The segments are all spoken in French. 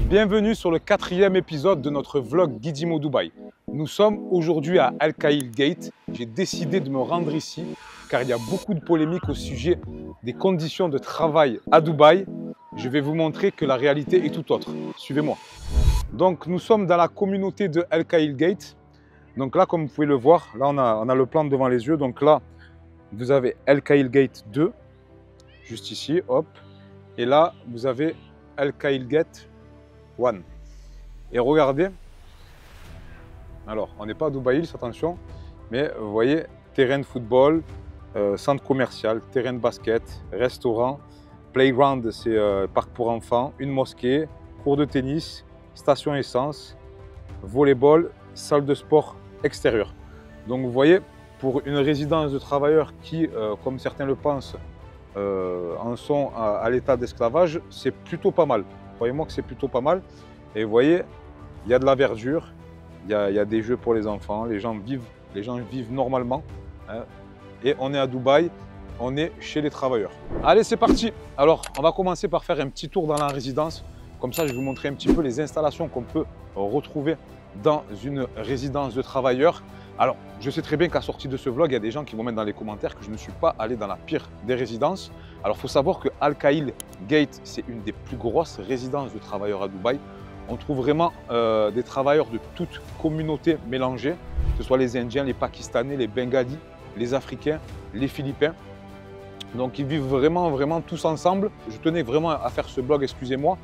Bienvenue sur le 4e épisode de notre vlog Guidimo Dubaï. Nous sommes aujourd'hui à Al Khail Gate. J'ai décidé de me rendre ici car il y a beaucoup de polémiques au sujet des conditions de travail à Dubaï. Je vais vous montrer que la réalité est tout autre. Suivez-moi. Donc nous sommes dans la communauté de Al Khail Gate. Donc là, comme vous pouvez le voir, là on a le plan devant les yeux. Donc là, vous avez Al Khail Gate 2, juste ici, hop. Et là, vous avez Al Khail Gate 1. Et regardez, alors on n'est pas à Dubaï Hills, attention, mais vous voyez, terrain de football, centre commercial, terrain de basket, restaurant, playground, c'est parc pour enfants, une mosquée, cours de tennis, station essence, volleyball, salle de sport extérieure. Donc vous voyez, pour une résidence de travailleurs qui, comme certains le pensent, en sont à l'état d'esclavage, c'est plutôt pas mal. Croyez-moi que c'est plutôt pas mal. Et vous voyez, il y a de la verdure, il y a des jeux pour les enfants, les gens vivent normalement. Hein. Et on est à Dubaï, on est chez les travailleurs. Allez, c'est parti. Alors, on va commencer par faire un petit tour dans la résidence. Comme ça, je vais vous montrer un petit peu les installations qu'on peut retrouver dans une résidence de travailleurs. Alors, je sais très bien qu'à sortie de ce vlog, il y a des gens qui vont mettre dans les commentaires que je ne suis pas allé dans la pire des résidences. Alors, il faut savoir que Al Khail Gate, c'est une des plus grosses résidences de travailleurs à Dubaï. On trouve vraiment des travailleurs de toute communauté mélangée, que ce soit les Indiens, les Pakistanais, les Bengalis, les Africains, les Philippins. Donc, ils vivent vraiment tous ensemble. Je tenais vraiment à faire ce blog, excusez-moi,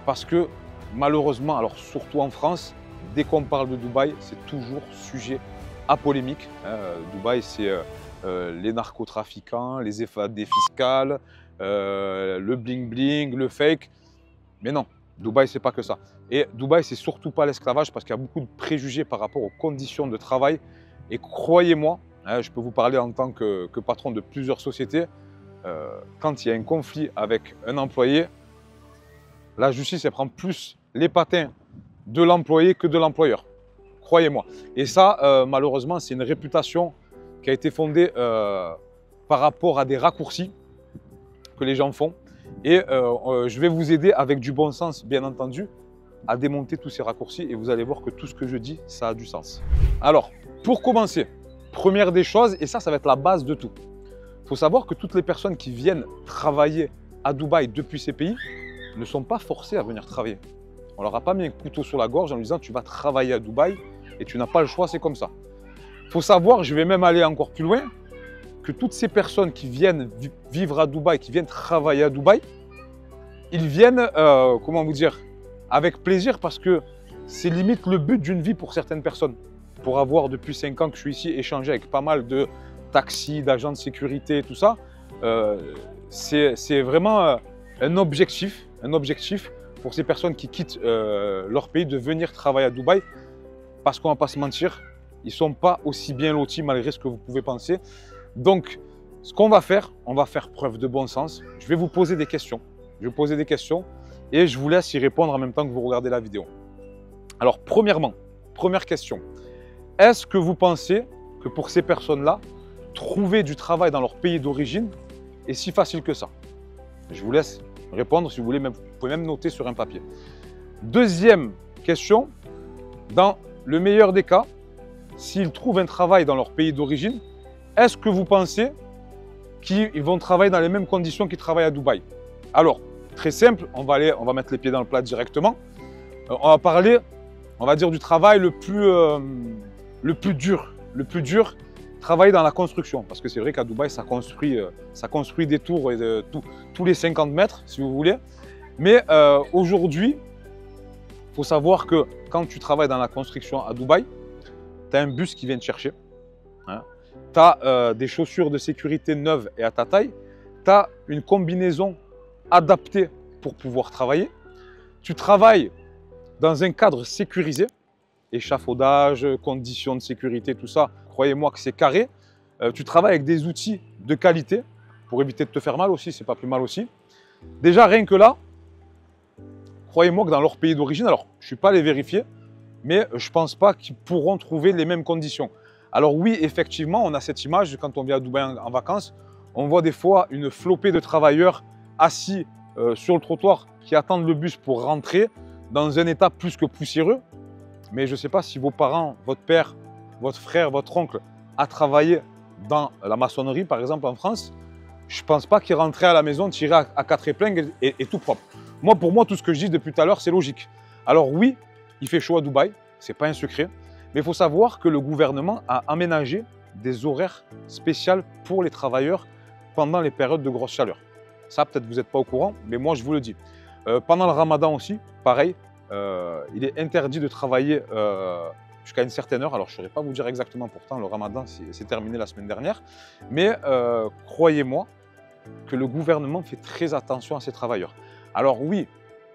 parce que malheureusement, alors surtout en France, dès qu'on parle de Dubaï, c'est toujours sujet à polémique. Dubaï, c'est les narcotrafiquants, les effadés fiscales, le bling-bling, le fake. Mais non, Dubaï, c'est pas que ça. Et Dubaï, c'est surtout pas l'esclavage parce qu'il y a beaucoup de préjugés par rapport aux conditions de travail. Et croyez-moi, je peux vous parler en tant que patron de plusieurs sociétés, quand il y a un conflit avec un employé, la justice, elle prend plus les patins de l'employé que de l'employeur. Croyez-moi. Et ça, malheureusement, c'est une réputation qui a été fondée par rapport à des raccourcis que les gens font. Et je vais vous aider avec du bon sens, bien entendu, à démonter tous ces raccourcis. Et vous allez voir que tout ce que je dis, ça a du sens. Alors, pour commencer, première des choses, et ça va être la base de tout. Il faut savoir que toutes les personnes qui viennent travailler à Dubaï depuis ces pays ne sont pas forcées à venir travailler. On leur a pas mis un couteau sur la gorge en lui disant tu vas travailler à Dubaï et tu n'as pas le choix, c'est comme ça. Il faut savoir, je vais même aller encore plus loin, que toutes ces personnes qui viennent vivre à Dubaï, qui viennent travailler à Dubaï, ils viennent, comment vous dire, avec plaisir parce que c'est limite le but d'une vie pour certaines personnes. Pour avoir depuis 5 ans que je suis ici échangé avec pas mal de taxis, d'agents de sécurité, tout ça, c'est vraiment un objectif pour ces personnes qui quittent leur pays de venir travailler à Dubaï parce qu'on ne va pas se mentir, ils ne sont pas aussi bien lotis malgré ce que vous pouvez penser. Donc, ce qu'on va faire, on va faire preuve de bon sens. Je vais vous poser des questions. Je vais vous poser des questions et je vous laisse y répondre en même temps que vous regardez la vidéo. Alors, premièrement, première question. Est-ce que vous pensez que pour ces personnes-là, trouver du travail dans leur pays d'origine est si facile que ça? Je vous laisse répondre si vous voulez, vous pouvez même noter sur un papier. Deuxième question, dans le meilleur des cas, s'ils trouvent un travail dans leur pays d'origine, est-ce que vous pensez qu'ils vont travailler dans les mêmes conditions qu'ils travaillent à Dubaï? Alors, très simple, on va mettre les pieds dans le plat directement. On va parler, on va dire, du travail le plus dur, travailler dans la construction. Parce que c'est vrai qu'à Dubaï, ça construit des tours tous les 50 mètres, si vous voulez. Mais aujourd'hui, il faut savoir que quand tu travailles dans la construction à Dubaï, tu as un bus qui vient te chercher. Hein. Tu as des chaussures de sécurité neuves et à ta taille. Tu as une combinaison adaptée pour pouvoir travailler. Tu travailles dans un cadre sécurisé, échafaudage, conditions de sécurité, tout ça. Croyez-moi que c'est carré. Tu travailles avec des outils de qualité pour éviter de te faire mal aussi, c'est pas plus mal aussi. Déjà, rien que là, croyez-moi que dans leur pays d'origine, alors je ne suis pas allé vérifier, mais je ne pense pas qu'ils pourront trouver les mêmes conditions. Alors oui, effectivement, on a cette image quand on vient à Dubaï en vacances, on voit des fois une flopée de travailleurs assis sur le trottoir qui attendent le bus pour rentrer. dans un état plus que poussiéreux. Mais je ne sais pas si vos parents, votre père, votre frère, votre oncle a travaillé dans la maçonnerie, par exemple en France. Je ne pense pas qu'il rentrait à la maison tiré à quatre épingles et tout propre. Moi, pour moi, tout ce que je dis depuis tout à l'heure, c'est logique. Alors oui, il fait chaud à Dubaï, ce n'est pas un secret. Mais il faut savoir que le gouvernement a aménagé des horaires spéciaux pour les travailleurs pendant les périodes de grosse chaleur. Ça, peut-être vous n'êtes pas au courant, mais moi, je vous le dis. Pendant le ramadan aussi, pareil, il est interdit de travailler jusqu'à une certaine heure. Alors, je ne saurais pas vous dire exactement, pourtant, le ramadan s'est terminé la semaine dernière. Mais croyez-moi que le gouvernement fait très attention à ses travailleurs. Alors oui,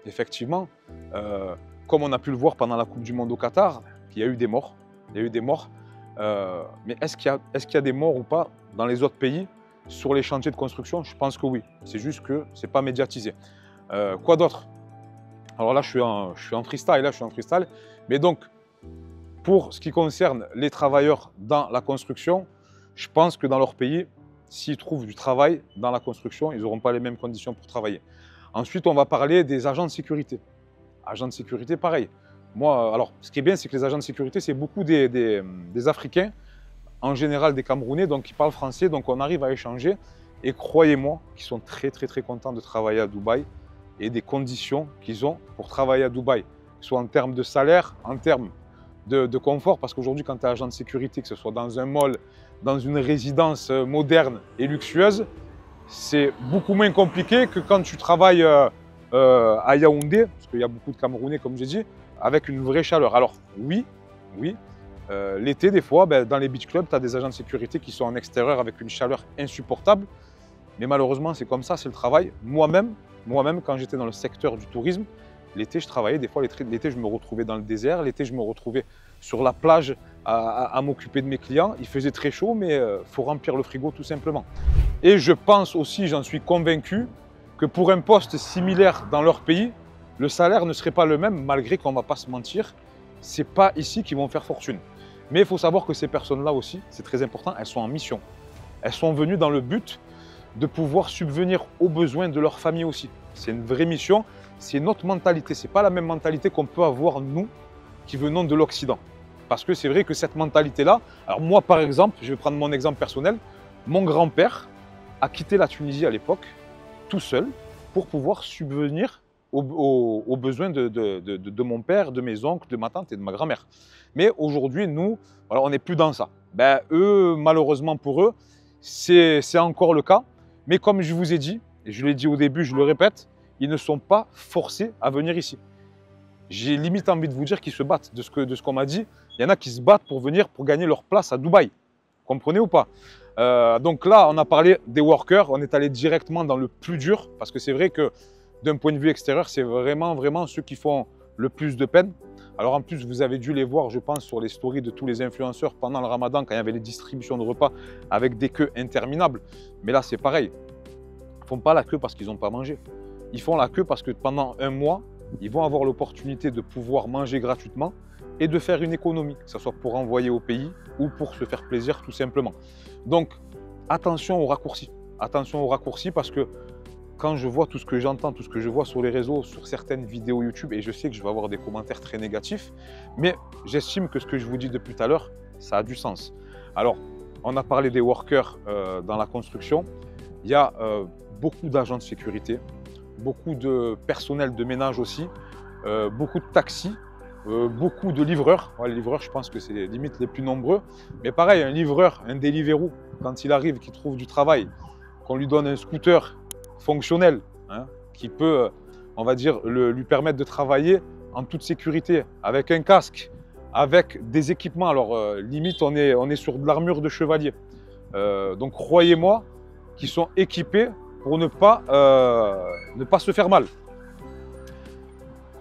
effectivement, comme on a pu le voir pendant la Coupe du Monde au Qatar, il y a eu des morts. Il y a eu des morts. Mais est-ce qu'il y a des morts ou pas dans les autres pays sur les chantiers de construction? Je pense que oui. C'est juste que ce n'est pas médiatisé. Quoi d'autre? Alors là, je suis en freestyle. Mais donc, pour ce qui concerne les travailleurs dans la construction, je pense que dans leur pays, s'ils trouvent du travail dans la construction, ils n'auront pas les mêmes conditions pour travailler. Ensuite, on va parler des agents de sécurité. Agents de sécurité, pareil. Moi, alors, ce qui est bien, c'est que les agents de sécurité, c'est beaucoup des Africains, en général des Camerounais, donc qui parlent français, donc on arrive à échanger. Et croyez-moi qu'ils sont très contents de travailler à Dubaï et des conditions qu'ils ont pour travailler à Dubaï, soit en termes de salaire, en termes de confort, parce qu'aujourd'hui, quand tu es agent de sécurité, que ce soit dans un mall, dans une résidence moderne et luxueuse, c'est beaucoup moins compliqué que quand tu travailles à Yaoundé, parce qu'il y a beaucoup de Camerounais, comme j'ai dit, avec une vraie chaleur. Alors oui, l'été, des fois, dans les beach clubs, tu as des agents de sécurité qui sont en extérieur avec une chaleur insupportable. Mais malheureusement, c'est comme ça, c'est le travail. Moi-même, quand j'étais dans le secteur du tourisme, l'été, je travaillais. Des fois, l'été, je me retrouvais dans le désert. L'été, je me retrouvais sur la plage à m'occuper de mes clients. Il faisait très chaud, mais il faut remplir le frigo tout simplement. Et je pense aussi, j'en suis convaincu, que pour un poste similaire dans leur pays, le salaire ne serait pas le même, malgré qu'on ne va pas se mentir. Ce n'est pas ici qu'ils vont faire fortune. Mais il faut savoir que ces personnes-là aussi, c'est très important, elles sont en mission. Elles sont venues dans le but de pouvoir subvenir aux besoins de leur famille aussi. C'est une vraie mission, c'est notre mentalité. Ce n'est pas la même mentalité qu'on peut avoir, nous, qui venons de l'Occident. Parce que c'est vrai que cette mentalité-là, alors moi par exemple, je vais prendre mon exemple personnel, mon grand-père a quitté la Tunisie à l'époque, tout seul, pour pouvoir subvenir aux besoins de mon père, de mes oncles, de ma tante et de ma grand-mère. Mais aujourd'hui, nous, voilà, on n'est plus dans ça. Eux, malheureusement pour eux, c'est encore le cas. Mais comme je vous ai dit, et je l'ai dit au début, je le répète, ils ne sont pas forcés à venir ici. J'ai limite envie de vous dire qu'ils se battent. De ce qu'on m'a dit, il y en a qui se battent pour venir, pour gagner leur place à Dubaï. Comprenez ou pas? Donc là, on a parlé des workers, on est allé directement dans le plus dur, parce que c'est vrai que d'un point de vue extérieur, c'est vraiment ceux qui font le plus de peine. Alors en plus, vous avez dû les voir, je pense, sur les stories de tous les influenceurs pendant le ramadan, quand il y avait les distributions de repas avec des queues interminables. Mais là, c'est pareil. Ils ne font pas la queue parce qu'ils n'ont pas mangé. Ils font la queue parce que pendant un mois, ils vont avoir l'opportunité de pouvoir manger gratuitement et de faire une économie, que ce soit pour envoyer au pays ou pour se faire plaisir tout simplement. Donc, attention aux raccourcis. Attention aux raccourcis parce que quand je vois tout ce que j'entends, tout ce que je vois sur les réseaux, sur certaines vidéos YouTube, et je sais que je vais avoir des commentaires très négatifs, mais j'estime que ce que je vous dis depuis tout à l'heure, ça a du sens. Alors, on a parlé des workers dans la construction. Il y a beaucoup d'agents de sécurité, beaucoup de personnel de ménage aussi, beaucoup de taxis, beaucoup de livreurs. Ouais, les livreurs, je pense que c'est les limites les plus nombreux. Mais pareil, un livreur, un Deliveroo, quand il arrive, qu'il trouve du travail, qu'on lui donne un scooter fonctionnel, hein, qui peut, on va dire, lui permettre de travailler en toute sécurité, avec un casque, avec des équipements. Alors, limite, on est sur de l'armure de chevalier. Donc, croyez-moi qu'ils sont équipés pour ne pas se faire mal.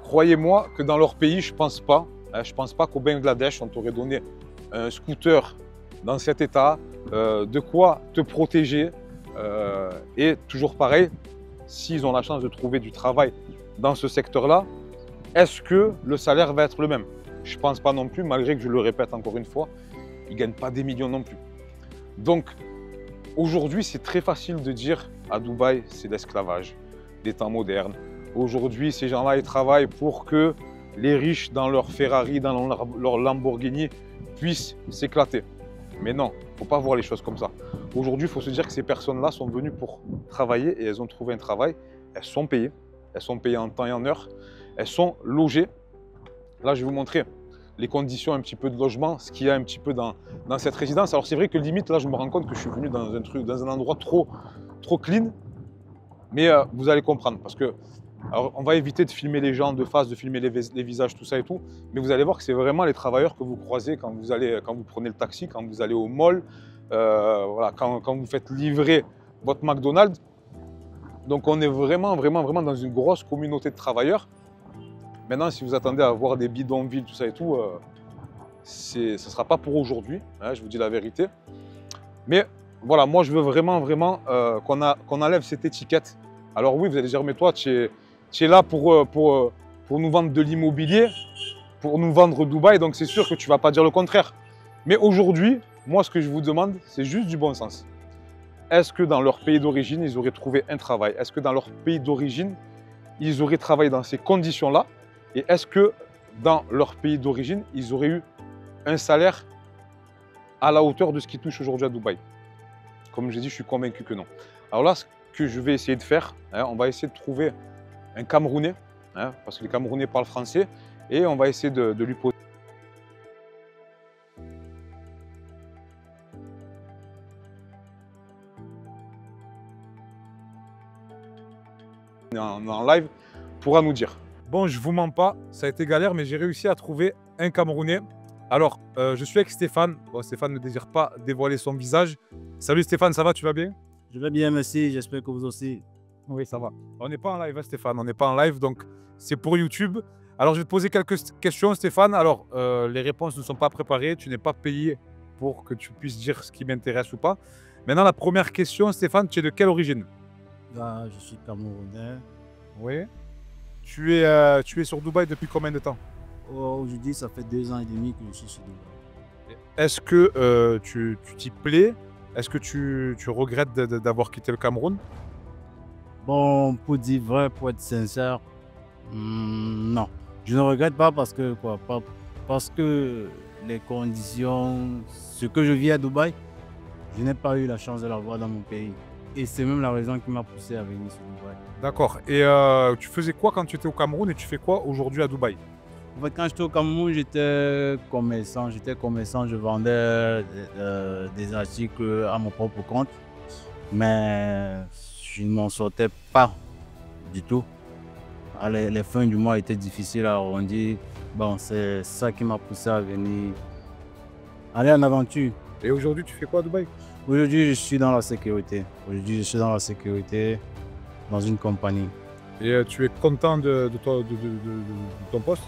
Croyez-moi que dans leur pays, je ne pense pas. Je pense pas qu'au Bangladesh, on t'aurait donné un scooter dans cet état, de quoi te protéger. Et toujours pareil, s'ils ont la chance de trouver du travail dans ce secteur-là, est-ce que le salaire va être le même? Je ne pense pas non plus, malgré que je le répète encore une fois, ils ne gagnent pas des millions non plus. Donc, aujourd'hui, c'est très facile de dire à Dubaï, c'est l'esclavage, des temps modernes, Aujourd'hui, ces gens-là, ils travaillent pour que les riches, dans leur Ferrari, dans leur Lamborghini, puissent s'éclater. Mais non, il ne faut pas voir les choses comme ça. Aujourd'hui, il faut se dire que ces personnes-là sont venues pour travailler et elles ont trouvé un travail. Elles sont payées. Elles sont payées en temps et en heure. Elles sont logées. Là, je vais vous montrer les conditions un petit peu de logement, ce qu'il y a un petit peu dans cette résidence. Alors, c'est vrai que limite, là, je me rends compte que je suis venu dans un endroit trop clean. Mais vous allez comprendre parce que alors, on va éviter de filmer les gens de face, de filmer les visages, tout ça et tout. Mais vous allez voir que c'est vraiment les travailleurs que vous croisez quand vous prenez le taxi, quand vous allez au mall, voilà, quand vous faites livrer votre McDonald's. Donc on est vraiment dans une grosse communauté de travailleurs. Maintenant, si vous attendez à voir des bidonvilles, tout ça et tout, ce ne sera pas pour aujourd'hui, hein, je vous dis la vérité. Mais voilà, moi je veux vraiment qu'on enlève cette étiquette. Alors oui, vous allez dire, mais toi, tu es là pour nous vendre de l'immobilier, pour nous vendre Dubaï, donc c'est sûr que tu ne vas pas dire le contraire. Mais aujourd'hui, moi, ce que je vous demande, c'est juste du bon sens. Est-ce que dans leur pays d'origine, ils auraient trouvé un travail? Est-ce que dans leur pays d'origine, ils auraient travaillé dans ces conditions-là? Et est-ce que dans leur pays d'origine, ils auraient eu un salaire à la hauteur de ce qu'ils touchent aujourd'hui à Dubaï? Comme je l'ai dit, je suis convaincu que non. Alors là, ce que je vais essayer de faire, hein, on va essayer de trouver un Camerounais, hein, parce que les Camerounais parlent français, et on va essayer de lui poser en live, pourra nous dire. Bon, je vous mens pas, ça a été galère, mais j'ai réussi à trouver un Camerounais. Alors, je suis avec Stéphane. Bon, Stéphane ne désire pas dévoiler son visage. Salut Stéphane, ça va, tu vas bien? Je vais bien, merci. J'espère que vous aussi. Oui, ça va. On n'est pas en live, hein, Stéphane, on n'est pas en live, donc c'est pour YouTube. Alors, je vais te poser quelques questions, Stéphane. Alors, les réponses ne sont pas préparées, tu n'es pas payé pour que tu puisses dire ce qui m'intéresse ou pas. Maintenant, la première question, Stéphane, tu es de quelle origine? Là, je suis camerounais. Oui. Tu es sur Dubaï depuis combien de temps? Aujourd'hui, ça fait 2 ans et demi que je suis sur Dubaï. Est-ce que tu t'y plais? Est-ce que tu regrettes d'avoir quitté le Cameroun? Bon, pour dire vrai, pour être sincère, non. Je ne regrette pas parce que quoi? Parce que les conditions, ce que je vis à Dubaï, je n'ai pas eu la chance de l'avoir dans mon pays. Et c'est même la raison qui m'a poussé à venir sur Dubaï. D'accord. Et tu faisais quoi quand tu étais au Cameroun et tu fais quoi aujourd'hui à Dubaï? En fait, quand j'étais au Cameroun, j'étais commerçant. Je vendais des articles à mon propre compte. Mais je ne m'en sortais pas du tout. Les fins du mois étaient difficiles à arrondir. Bon, c'est ça qui m'a poussé à venir aller en aventure. Et aujourd'hui, tu fais quoi à Dubaï? Aujourd'hui, je suis dans la sécurité. Aujourd'hui, je suis dans la sécurité dans une compagnie. Et tu es content de ton poste?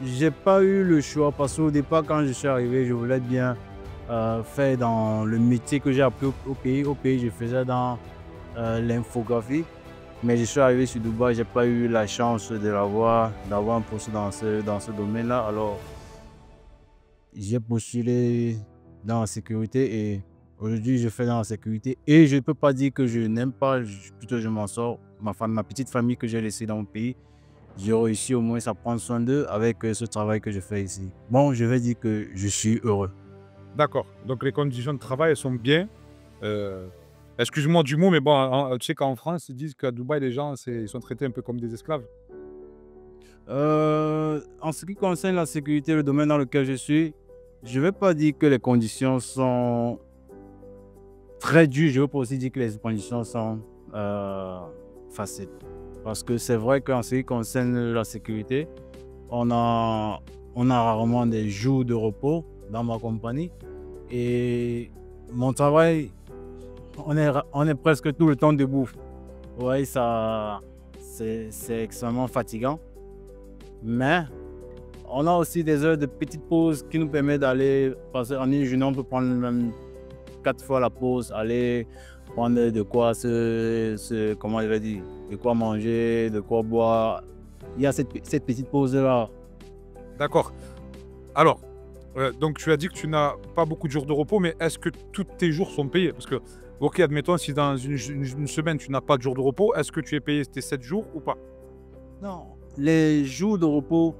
J'ai pas eu le choix parce qu'au départ, quand je suis arrivé, je voulais bien faire dans le métier que j'ai appris au pays. Au pays, je faisais dans l'infographie. Mais je suis arrivé sur Dubaï, j'ai pas eu la chance d'avoir un poste dans ce domaine-là. Alors, j'ai postulé dans la sécurité et aujourd'hui, je fais dans la sécurité. Et je ne peux pas dire que je n'aime pas, plutôt je m'en sors. Ma petite famille que j'ai laissée dans mon pays, j'ai réussi au moins à prendre soin d'eux avec ce travail que je fais ici. Bon, je vais dire que je suis heureux. D'accord. Donc les conditions de travail, elles sont bien. Excuse-moi du mot, mais bon, tu sais qu'en France, ils disent qu'à Dubaï, les gens, ils sont traités un peu comme des esclaves. En ce qui concerne la sécurité, le domaine dans lequel je suis, je ne vais pas dire que les conditions sont très dures. Je ne veux pas aussi dire que les conditions sont faciles. Parce que c'est vrai qu'en ce qui concerne la sécurité, on a rarement des jours de repos dans ma compagnie. Et mon travail, on est presque tout le temps debout. Oui, c'est extrêmement fatigant. Mais on a aussi des heures de petites pauses qui nous permettent d'aller, parce qu'en une journée, on peut prendre même 4 fois la pause, aller prendre de quoi comment je vais dire, de quoi manger, de quoi boire. Il y a cette petite pause-là. D'accord. Alors, donc tu as dit que tu n'as pas beaucoup de jours de repos, mais est-ce que tous tes jours sont payés? Parce que Ok, admettons, si dans une semaine, tu n'as pas de jour de repos, est-ce que tu es payé tes 7 jours ou pas? Non, les jours de repos,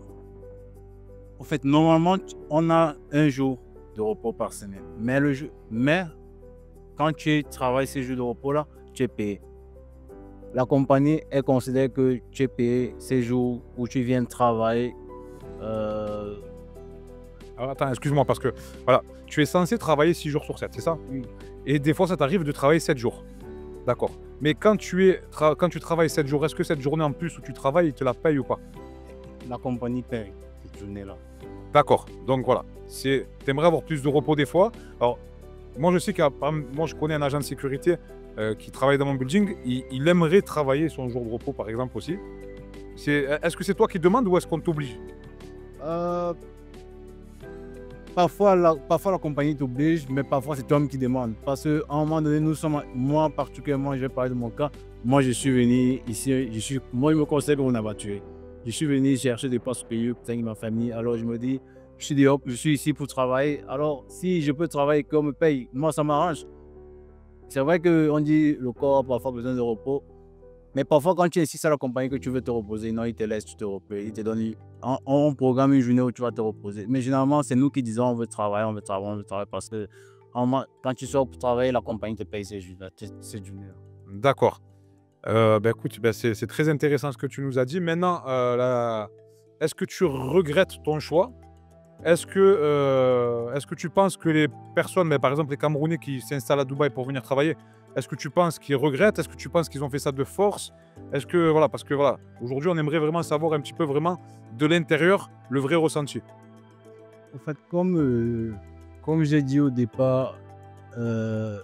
en fait, normalement, on a un jour de repos par semaine. Mais quand tu travailles ces jours de repos-là, tu es payé. La compagnie, elle considère que tu es payé ces jours où tu viens travailler. euh, Alors, attends, excuse-moi, parce que voilà, tu es censé travailler 6 jours sur 7, c'est ça? oui, Et des fois, ça t'arrive de travailler 7 jours. D'accord. Mais quand quand tu travailles 7 jours, est-ce que cette journée en plus où tu travailles, ils te la payent ou pas? la compagnie paye cette journée-là. D'accord. Donc voilà. Tu aimerais avoir plus de repos des fois. Alors, moi, je sais moi, je connais un agent de sécurité qui travaille dans mon building. Il aimerait travailler son jour de repos, par exemple, aussi. Est-ce que c'est toi qui demandes ou est-ce qu'on t'oblige? Euh, parfois la compagnie t'oblige, mais parfois c'est toi qui demande. Parce qu'à un moment donné, moi particulièrement, je vais parler de mon cas. Moi, je suis venu ici, moi, je me considère comme un aventurier. Je suis venu chercher des postes payés pour ma famille. Alors, je me dis, je suis ici pour travailler. Alors, si je peux travailler comme me paye, moi, ça m'arrange. C'est vrai qu'on dit le corps a parfois besoin de repos. Mais parfois, quand tu insistes à la compagnie que tu veux te reposer, non, ils te laissent, tu te reposes. Ils te donnent, on programme une journée où tu vas te reposer. Mais généralement, c'est nous qui disons on veut travailler, on veut travailler, on veut travailler. Parce que quand tu sors pour travailler, la compagnie te paye ces journées-là. D'accord. Bah, écoute, bah, c'est très intéressant ce que tu nous as dit. Maintenant, est-ce que tu regrettes ton choix? Est-ce que tu penses que les personnes, mais par exemple les Camerounais qui s'installent à Dubaï pour venir travailler, est-ce que tu penses qu'ils regrettent? Est-ce que tu penses qu'ils ont fait ça de force? Est-ce que, voilà, parce que voilà, aujourd'hui on aimerait vraiment savoir un petit peu vraiment de l'intérieur le vrai ressenti. En fait, comme j'ai dit au départ, euh,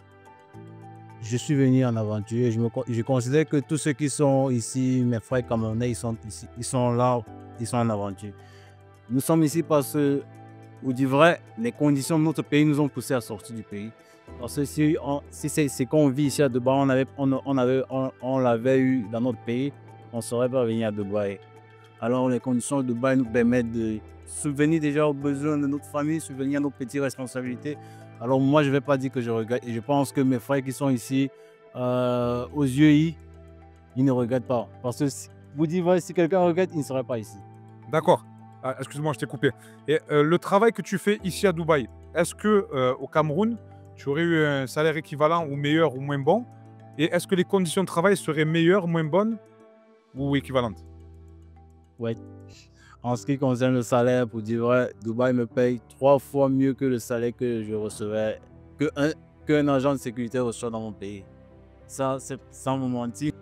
je suis venu en aventure. Je considère que tous ceux qui sont ici, mes frères camerounais, ils sont ici, ils sont là, ils sont en aventure. Nous sommes ici parce que, vous dire vrai, les conditions de notre pays nous ont poussés à sortir du pays. Parce que si c'est ce qu'on vit ici à Dubaï, on l'avait eu dans notre pays, on ne serait pas venu à Dubaï. Alors les conditions de Dubaï nous permettent de subvenir déjà aux besoins de notre famille, subvenir à nos petites responsabilités. Alors moi, je ne vais pas dire que je regrette. Et je pense que mes frères qui sont ici, aux yeux, ils ne regrettent pas. Parce que vous dites vrai, si quelqu'un regrette, il ne serait pas ici. D'accord. Ah, excuse-moi, je t'ai coupé. Et le travail que tu fais ici à Dubaï, est-ce que au Cameroun, tu aurais eu un salaire équivalent ou meilleur ou moins bon? Et est-ce que les conditions de travail seraient meilleures, moins bonnes ou équivalentes? Ouais. En ce qui concerne le salaire, pour dire vrai, Dubaï me paye 3 fois mieux que le salaire que je recevais, qu'un agent de sécurité reçoit dans mon pays. Ça, c'est sans me mentir.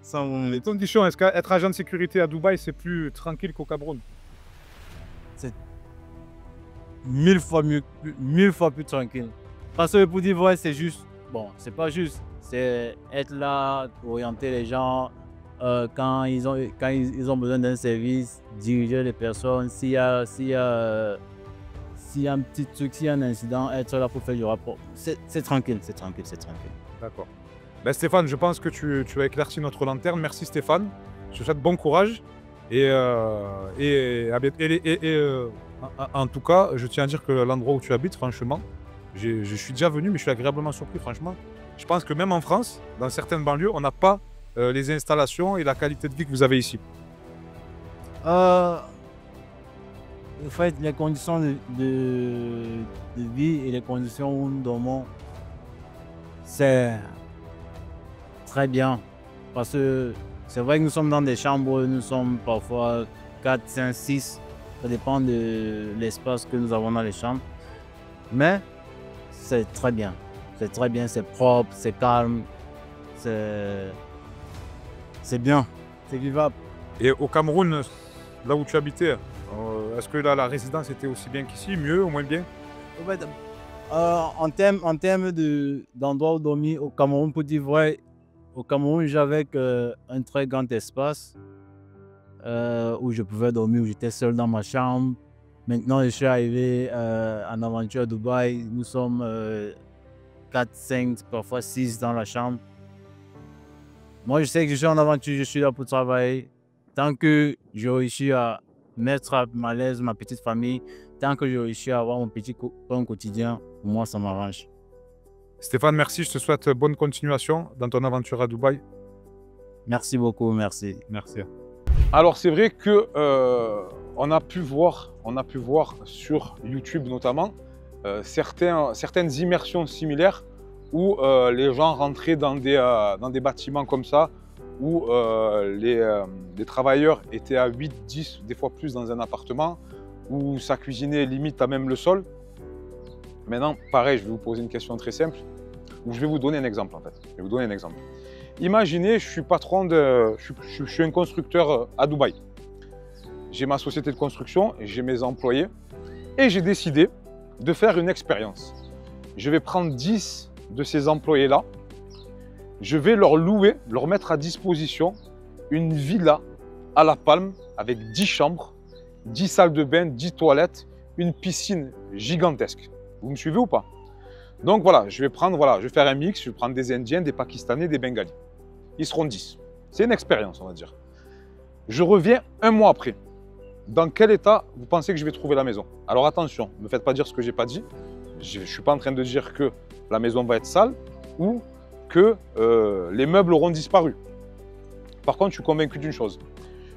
Sans me Les mentir. conditions, est-ce qu'être agent de sécurité à Dubaï, c'est plus tranquille qu'au Cameroun? C'est 1000 fois mieux, 1000 fois plus tranquille. Parce que pour dire vrai, c'est juste, bon, c'est pas juste, c'est être là, orienter les gens quand ils ont besoin d'un service, diriger les personnes, s'il y a un petit truc, s'il y a un incident, être là pour faire du rapport. C'est tranquille, c'est tranquille, c'est tranquille. D'accord. Ben, Stéphane, je pense que tu as éclairci notre lanterne. Merci Stéphane. Je te souhaite bon courage. En tout cas, je tiens à dire que l'endroit où tu habites, franchement, je suis déjà venu, mais je suis agréablement surpris, franchement. Je pense que même en France, dans certaines banlieues, on n'a pas les installations et la qualité de vie que vous avez ici. Euh, En fait, les conditions de vie et les conditions où nous dormons, c'est très bien. Parce que c'est vrai que nous sommes dans des chambres, nous sommes parfois 4, 5, 6. Ça dépend de l'espace que nous avons dans les chambres. Mais c'est très bien. C'est très bien, c'est propre, c'est calme, c'est c'est bien, c'est vivable. Et au Cameroun, là où tu habitais, est-ce que là, la résidence était aussi bien qu'ici, mieux ou moins bien? En fait, en termes d'endroits où dormir au Cameroun, pour dire vrai, au Cameroun, j'avais un très grand espace où je pouvais dormir, où j'étais seul dans ma chambre. Maintenant, je suis arrivé en aventure à Dubaï. Nous sommes 4, 5, parfois 6 dans la chambre. Moi, je sais que je suis en aventure, je suis là pour travailler. Tant que je réussis à mettre à l'aise ma petite famille, tant que je réussis à avoir mon petit pain quotidien, pour moi, ça m'arrange. Stéphane, merci. Je te souhaite bonne continuation dans ton aventure à Dubaï. Merci beaucoup, merci. Merci. Alors, c'est vrai que on a pu voir sur YouTube notamment certaines immersions similaires où les gens rentraient dans des bâtiments comme ça, où les travailleurs étaient à 8, 10, des fois plus dans un appartement, où ça cuisinait limite à même le sol. Maintenant, pareil, je vais vous poser une question très simple, où je vais vous donner un exemple en fait. Je vais vous donner un exemple. Imaginez, je suis patron je suis un constructeur à Dubaï. J'ai ma société de construction, j'ai mes employés, et j'ai décidé de faire une expérience. Je vais prendre 10 de ces employés-là, je vais leur louer, leur mettre à disposition une villa à La Palme avec 10 chambres, 10 salles de bain, 10 toilettes, une piscine gigantesque. Vous me suivez ou pas? Donc voilà, je vais faire un mix, je vais prendre des Indiens, des Pakistanais, des Bengalis. Ils seront 10. C'est une expérience, on va dire. Je reviens un mois après. Dans quel état vous pensez que je vais trouver la maison? Alors attention, ne me faites pas dire ce que je n'ai pas dit. Je ne suis pas en train de dire que la maison va être sale ou que les meubles auront disparu. Par contre, je suis convaincu d'une chose.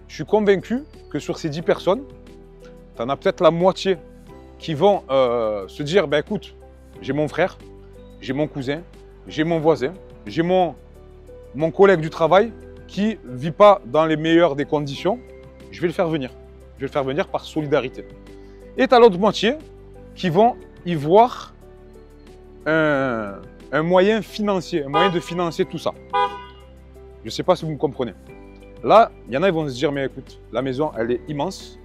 Je suis convaincu que sur ces 10 personnes, tu en as peut-être la moitié qui vont se dire, ben écoute, j'ai mon frère, j'ai mon cousin, j'ai mon voisin, j'ai mon collègue du travail qui ne vit pas dans les meilleures des conditions, je vais le faire venir. Je vais le faire venir par solidarité. Et tu as l'autre moitié qui vont y voir un moyen financier, un moyen de financer tout ça. Je ne sais pas si vous me comprenez. Là, il y en a qui vont se dire, mais écoute, la maison, elle est immense.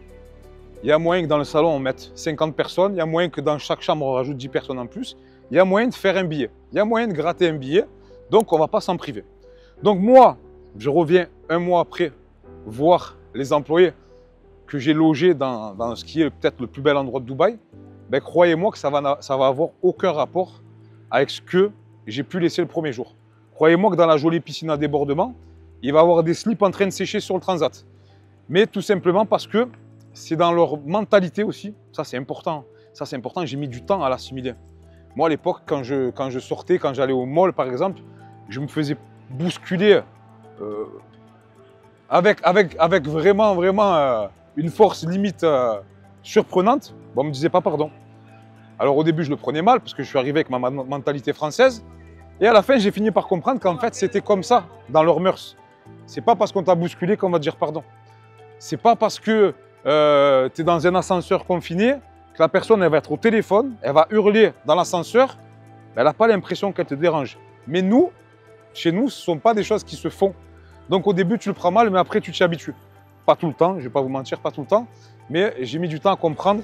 Il y a moyen que dans le salon, on mette 50 personnes. Il y a moyen que dans chaque chambre, on rajoute 10 personnes en plus. Il y a moyen de faire un billet. Il y a moyen de gratter un billet. Donc, on ne va pas s'en priver. Donc, moi, je reviens un mois après voir les employés que j'ai logés dans ce qui est peut-être le plus bel endroit de Dubaï. Ben, croyez-moi que ça va avoir aucun rapport avec ce que j'ai pu laisser le premier jour. Croyez-moi que dans la jolie piscine à débordement, il va y avoir des slips en train de sécher sur le transat. Mais tout simplement parce que c'est dans leur mentalité aussi. Ça, c'est important. Ça, c'est important. J'ai mis du temps à l'assimiler. Moi, à l'époque, quand je sortais, quand j'allais au mall, par exemple, je me faisais bousculer avec vraiment une force limite surprenante. Bon, on ne me disait pas pardon. Alors, au début, je le prenais mal parce que je suis arrivé avec ma mentalité française. Et à la fin, j'ai fini par comprendre qu'en fait, c'était comme ça, dans leurs mœurs. C'est pas parce qu'on t'a bousculé qu'on va te dire pardon. C'est pas parce que tu es dans un ascenseur confiné que la personne elle va être au téléphone, elle va hurler dans l'ascenseur, elle n'a pas l'impression qu'elle te dérange. Mais nous, chez nous, ce ne sont pas des choses qui se font. Donc au début, tu le prends mal, mais après, tu t'y habitues. Pas tout le temps, je ne vais pas vous mentir, pas tout le temps. Mais j'ai mis du temps à comprendre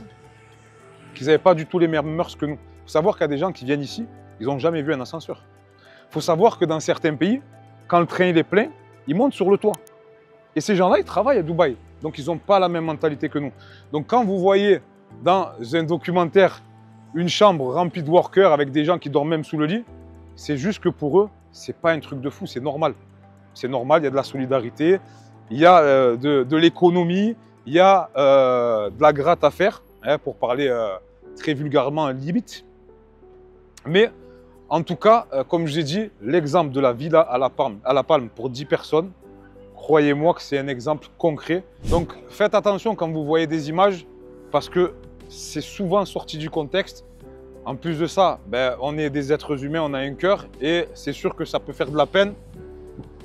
qu'ils n'avaient pas du tout les mêmes mœurs que nous. Il faut savoir qu'il y a des gens qui viennent ici, ils n'ont jamais vu un ascenseur. Il faut savoir que dans certains pays, quand le train il est plein, ils montent sur le toit. Et ces gens-là, ils travaillent à Dubaï. Donc, ils n'ont pas la même mentalité que nous. Donc, quand vous voyez dans un documentaire une chambre remplie de workers avec des gens qui dorment même sous le lit, c'est juste que pour eux, ce n'est pas un truc de fou, c'est normal. C'est normal, il y a de la solidarité, il y a de l'économie, il y a de la gratte à faire, hein, pour parler très vulgairement limite. Mais en tout cas, comme je l'ai dit, l'exemple de la villa à La Palme pour 10 personnes, croyez-moi que c'est un exemple concret. Donc faites attention quand vous voyez des images parce que c'est souvent sorti du contexte. En plus de ça, ben, on est des êtres humains, on a un cœur et c'est sûr que ça peut faire de la peine.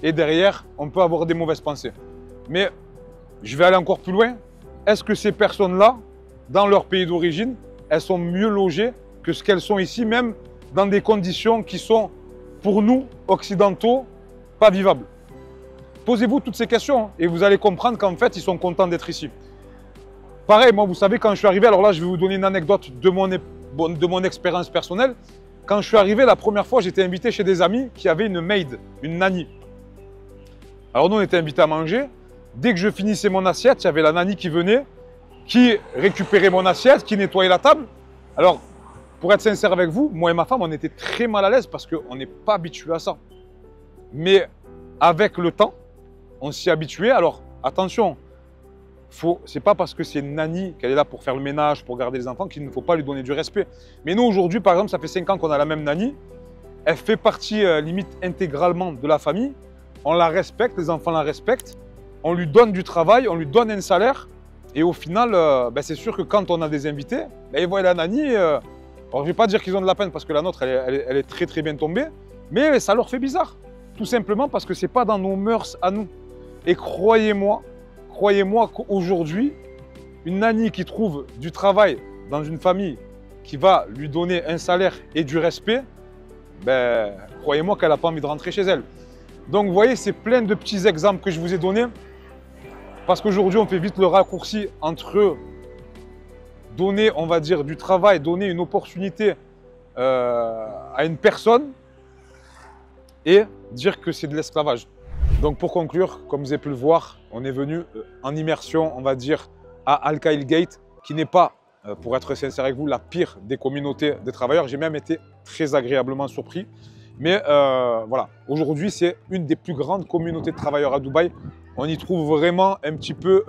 Et derrière, on peut avoir des mauvaises pensées. Mais je vais aller encore plus loin. Est-ce que ces personnes-là, dans leur pays d'origine, elles sont mieux logées que ce qu'elles sont ici, même dans des conditions qui sont, pour nous, occidentaux, pas vivables? Posez-vous toutes ces questions hein, et vous allez comprendre qu'en fait, ils sont contents d'être ici. Pareil, moi, vous savez, quand je suis arrivé, alors là, je vais vous donner une anecdote de mon expérience personnelle. Quand je suis arrivé, la première fois, j'étais invité chez des amis qui avaient une maid, une nanny. Alors nous, on était invités à manger. Dès que je finissais mon assiette, il y avait la nanny qui venait, qui récupérait mon assiette, qui nettoyait la table. Alors, pour être sincère avec vous, moi et ma femme, on était très mal à l'aise parce qu'on n'est pas habitué à ça. Mais avec le temps, on s'y est habitué. Alors, attention, c'est pas parce que c'est une nanny qu'elle est là pour faire le ménage, pour garder les enfants, qu'il ne faut pas lui donner du respect. Mais nous, aujourd'hui, par exemple, ça fait 5 ans qu'on a la même nanny. Elle fait partie limite intégralement de la famille. On la respecte, les enfants la respectent. On lui donne du travail, on lui donne un salaire. Et au final, c'est sûr que quand on a des invités, ils voient la nanny. Alors je ne vais pas dire qu'ils ont de la peine parce que la nôtre, elle est très très bien tombée. Mais ça leur fait bizarre. Tout simplement parce que ce n'est pas dans nos mœurs à nous. Et croyez-moi qu'aujourd'hui, une nanny qui trouve du travail dans une famille qui va lui donner un salaire et du respect, croyez-moi qu'elle n'a pas envie de rentrer chez elle. Donc vous voyez, c'est plein de petits exemples que je vous ai donnés. Parce qu'aujourd'hui, on fait vite le raccourci entre donner, on va dire, du travail, donner une opportunité à une personne et dire que c'est de l'esclavage. Donc pour conclure, comme vous avez pu le voir, on est venu en immersion, on va dire, à Al Khail Gate, qui n'est pas, pour être sincère avec vous, la pire des communautés de travailleurs. J'ai même été très agréablement surpris. Mais voilà, aujourd'hui, c'est une des plus grandes communautés de travailleurs à Dubaï. On y trouve vraiment un petit peu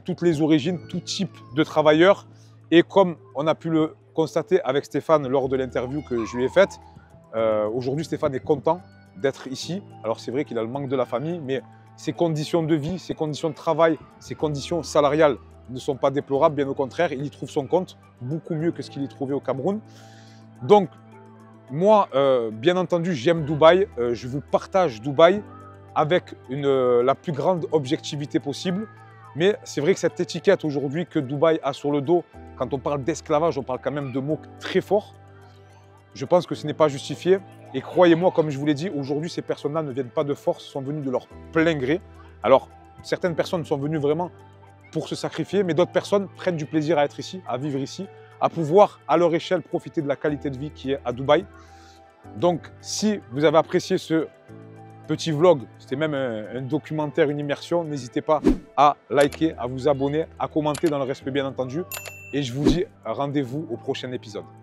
toutes les origines, tout type de travailleurs. Et comme on a pu le constater avec Stéphane lors de l'interview que je lui ai faite, aujourd'hui, Stéphane est content d'être ici. Alors c'est vrai qu'il a le manque de la famille, mais ses conditions de vie, ses conditions de travail, ses conditions salariales ne sont pas déplorables. Bien au contraire, il y trouve son compte, beaucoup mieux que ce qu'il y trouvait au Cameroun. Donc, moi, bien entendu, j'aime Dubaï. Je vous partage Dubaï avec la plus grande objectivité possible. Mais c'est vrai que cette étiquette aujourd'hui que Dubaï a sur le dos, quand on parle d'esclavage, on parle quand même de mots très forts. Je pense que ce n'est pas justifié. Et croyez-moi, comme je vous l'ai dit, aujourd'hui, ces personnes-là ne viennent pas de force, sont venues de leur plein gré. Alors, certaines personnes sont venues vraiment pour se sacrifier, mais d'autres personnes prennent du plaisir à être ici, à vivre ici, à pouvoir, à leur échelle, profiter de la qualité de vie qui est à Dubaï. Donc, si vous avez apprécié ce petit vlog, c'était même un documentaire, une immersion, n'hésitez pas à liker, à vous abonner, à commenter dans le respect bien entendu. Et je vous dis rendez-vous au prochain épisode.